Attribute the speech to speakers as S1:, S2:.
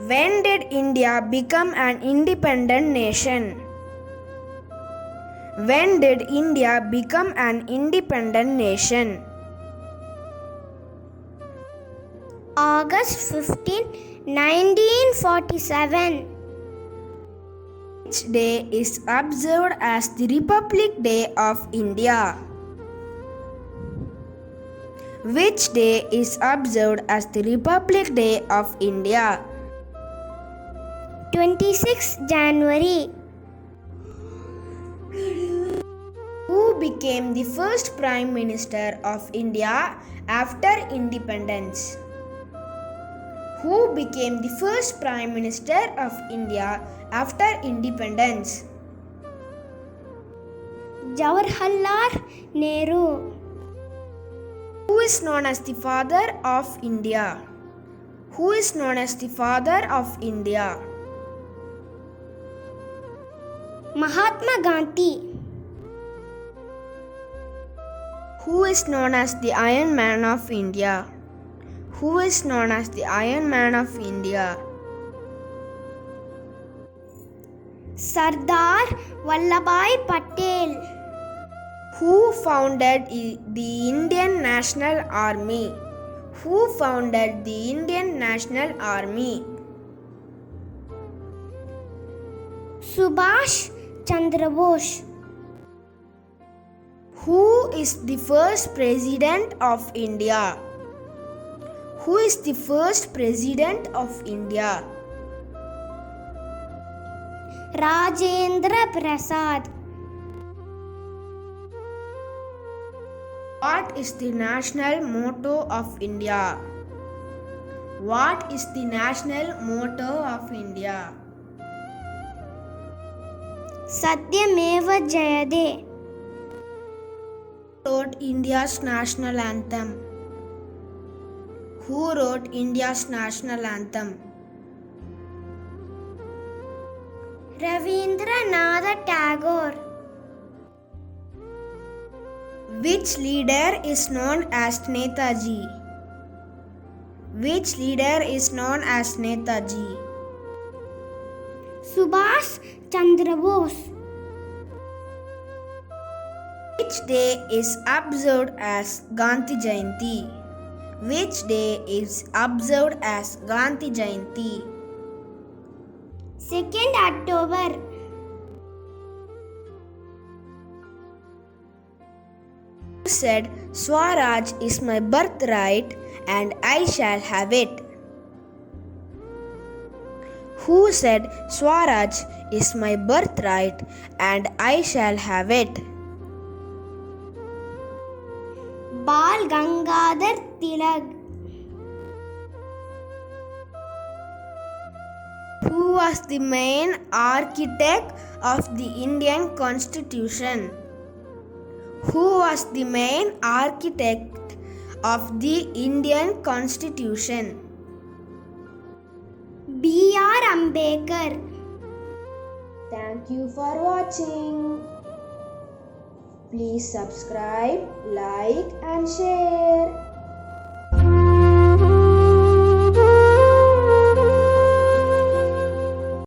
S1: When did India become an independent nation? When did India become an independent nation?
S2: August 15, 1947.
S1: Which day is observed as the Republic Day of India? Which day is observed as the Republic Day of India?
S2: 26 January.
S1: Who became the first Prime Minister of India after independence? Who became the first Prime Minister of India after independence?
S2: Jawaharlal Nehru.
S1: Who is known as the father of India? Who is known as the father of India?
S2: Mahatma Gandhi.
S1: Who is known as the Iron Man of India? Who is known as the Iron Man of India?
S2: Sardar Vallabhbhai Patel.
S1: Who founded the Indian National Army? Who founded the Indian National Army?
S2: Subhash Chandra Bose.
S1: Who is the first President of India? Who is the first President of India?
S2: Rajendra Prasad.
S1: What is the national motto of India? What is the national motto of India?
S2: Satyameva Jayate.
S1: Who wrote India's national anthem? Who wrote India's national anthem?
S2: Rabindranath Tagore.
S1: Which leader is known as Netaji? Which leader is known as Netaji?
S2: Subhash Chandra Bose.
S1: Which day is observed as Gandhi Jayanti? Which day is observed as Gandhi Jayanti?
S2: 2nd October.
S1: Who said, Swaraj is my birthright and I shall have it? Who said, Swaraj is my birthright and I shall have it?
S2: Bal Gangadhar Tilak.
S1: Who was the main architect of the Indian Constitution? Who was the main architect of the Indian Constitution?
S2: B.R. Ambedkar.
S1: Thank you for watching. Please subscribe, like and share.